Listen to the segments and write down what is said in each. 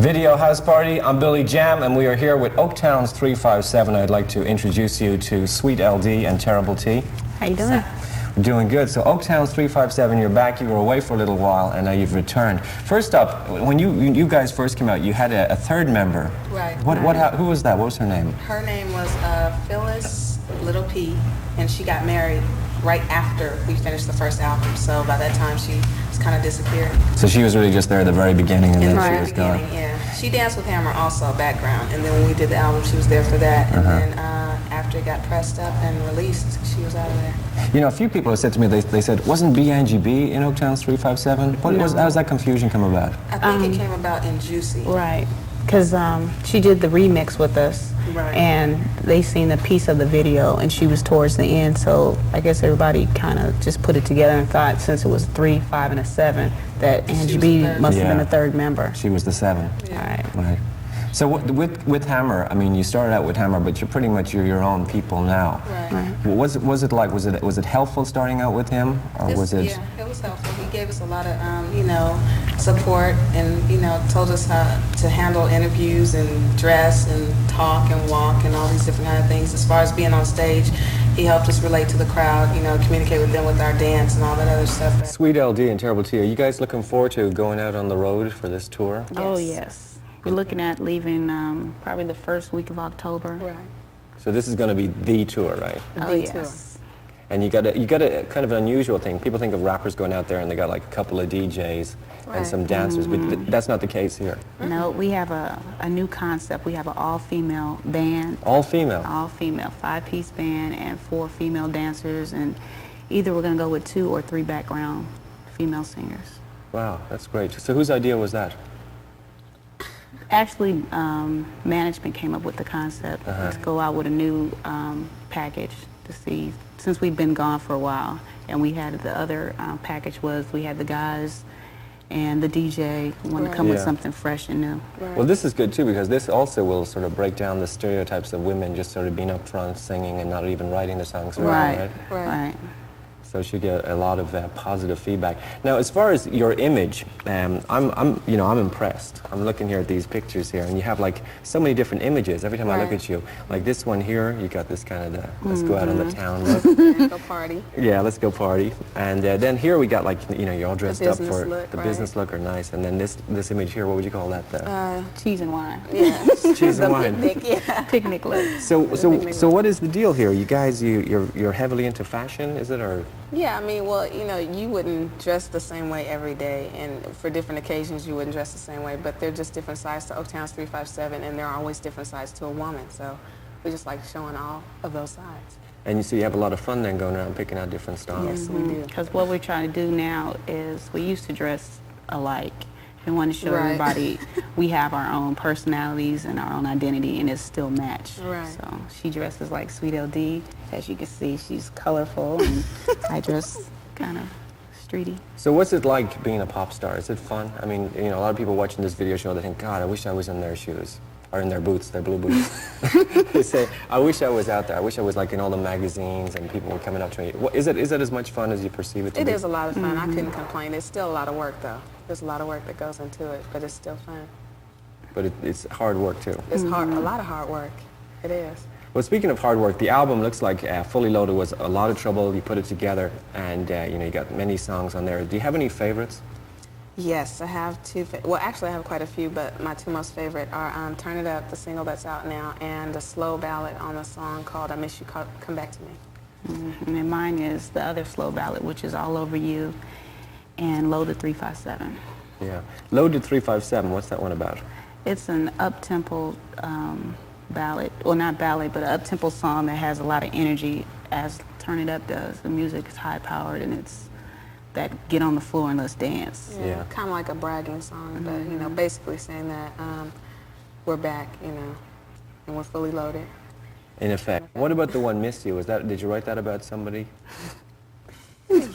Video House Party. I'm Billy Jam, and we are here with Oaktown's 357. I'd like to introduce you to Sweet L.D. and Terrible T. How you doing? We're doing good. So Oaktown's 357, you're back. You were away for a little while, and now you've returned. First up, when you guys first came out, you had a third member. Right. Who was that? What was her name? Her name was Phyllis Little P, and she got married right after we finished the first album. So by that time, she was kind of disappeared. So she was really just there at the very beginning, and In then the she very was beginning, gone. yeah. She danced with Hammer also, background, and then when we did the album, she was there for that. And then after it got pressed up and released, she was out of there. You know, a few people have said to me, they said, wasn't B.I.G.B. in Oaktown's 357? How does that confusion come about? I think it came about in Juicy. Right, because she did the remix with us, Right. and they seen a piece of the video, and she was towards the end, so I guess everybody kind of just put it together and thought since it was 3, 5, and a 7, that Angie B must have been the third member. She was the 7. Yeah. Right. So with Hammer, I mean, you started out with Hammer, but you're pretty much your own people now. Right. What was it like? Was it helpful starting out with him, or was it? Yeah, it was helpful. He gave us a lot of, support, and told us how to handle interviews and dress and talk and walk and all these different kind of things. As far as being on stage, he helped us relate to the crowd, communicate with them with our dance and all that other stuff. Sweet L.D. and Terrible T, are you guys looking forward to going out on the road for this tour? Yes. Oh yes, we're looking at leaving probably the first week of October. Right. So this is going to be the tour, right? Oh yes. And you got a kind of an unusual thing. People think of rappers going out there and they got like a couple of DJs and some dancers, but that's not the case here. No, we have a new concept. We have an all-female band. All female? All female, 5-piece band and 4 female dancers, and either we're going to go with 2 or 3 background female singers. Wow, that's great. So whose idea was that? Actually, management came up with the concept to go out with a new package to see, since we've been gone for a while, and we had the other package was we had the guys and the DJ wanted to come with something fresh and new. Right. Well, this is good too, because this also will sort of break down the stereotypes of women just sort of being up front singing and not even writing the songs. Right. Right. So she get a lot of positive feedback. Now, as far as your image, I'm impressed. I'm looking here at these pictures here, and you have like so many different images. Every time I look at you, like this one here, you got this kind of let's go out on the town look. Go party. Yeah, let's go party. And then here we got like you're all dressed up for look, the business look, are nice. And then this image here, what would you call that? Cheese and wine. Yeah. Cheese and wine. Picnic, yeah. Picnic look. So what is the deal here? You guys, you're heavily into fashion, is it, or? Yeah, I mean, well, you wouldn't dress the same way every day, and for different occasions you wouldn't dress the same way, but they're just different sides to Oaktown's 357, and there are always different sides to a woman, so we just like showing all of those sides. And you have a lot of fun then going around picking out different styles. Yes, we do. Because what we're trying to do now is we used to dress alike. We want to show everybody we have our own personalities and our own identity, and it's still matched. Right. So she dresses like Sweet L.D. As you can see, she's colorful, and I dress kind of streety. So what's it like being a pop star? Is it fun? I mean, a lot of people watching this video show, they think, God, I wish I was in their shoes, or in their boots, their blue boots. They say, I wish I was out there. I wish I was like in all the magazines and people were coming up to me. Is it as much fun as you perceive it to be? It is a lot of fun. I couldn't complain. It's still a lot of work, though. There's a lot of work that goes into it, but it's still fun. But it's hard work, too. It's hard, a lot of hard work. It is. Well, speaking of hard work, the album looks like Fully Loaded was a lot of trouble. You put it together, and you got many songs on there. Do you have any favorites? Yes, I have 2. Well, actually, I have quite a few, but my 2 most favorite are "Turn It Up," the single that's out now, and a slow ballad on a song called "I Miss You, Come Back to Me." And mine is the other slow ballad, which is "All Over You," and "Loaded 357." Yeah, Loaded 357. What's that one about? It's an up-tempo ballad, well, not ballad, but an up-tempo song that has a lot of energy, as "Turn It Up" does. The music is high-powered, and it's that get on the floor and let's dance. Yeah. Kind of like a bragging song, but basically saying that we're back, and we're fully loaded. In effect. What about the one "Miss You"? Did you write that about somebody? Yes.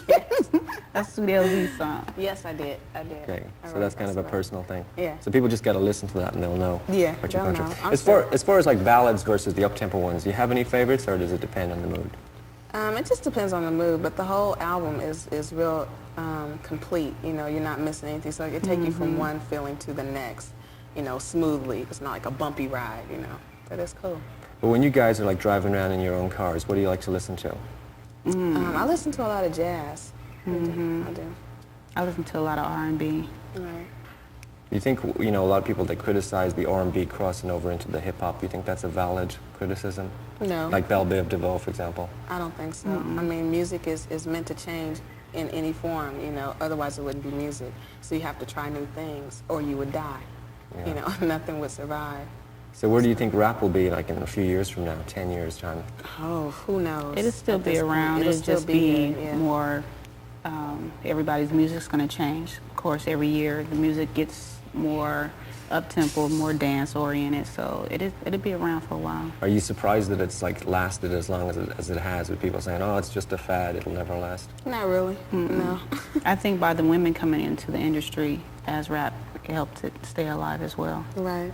That's Sweet L.D.'s song. Yes, I did. Okay, so that's kind of a personal thing. Yeah. So people just got to listen to that and they'll know. Yeah, what you're they'll going through. know. As far as like ballads versus the up-tempo ones, do you have any favorites, or does it depend on the mood? It just depends on the mood, but the whole album is real complete. You're not missing anything, so it can take you from one feeling to the next. you know, smoothly. It's not like a bumpy ride, you know. But it's cool. But when you guys are like driving around in your own cars, what do you like to listen to? I listen to a lot of jazz. I do. I listen to a lot of R&B. Right. You think, you know, a lot of people that criticize the R&B crossing over into the hip-hop, you think that's a valid criticism? No. Like Belle Biv DeVoe, for example? I don't think so. I mean, music is meant to change in any form, you know, otherwise it wouldn't be music. So you have to try new things or you would die. Yeah. You know, nothing would survive. So where do you think rap will be like in a few years from now, 10 years time? Oh, who knows? It'll still At be this point, around. It'll just be here, yeah. more, everybody's music's going to change. Of course, every year the music gets more up-tempo, more dance-oriented, so it'll be around for a while. Are you surprised that it's like lasted as long as it has, with people saying, oh, it's just a fad, it'll never last? Not really, no. I think by the women coming into the industry as rap, it helped it stay alive as well. Right.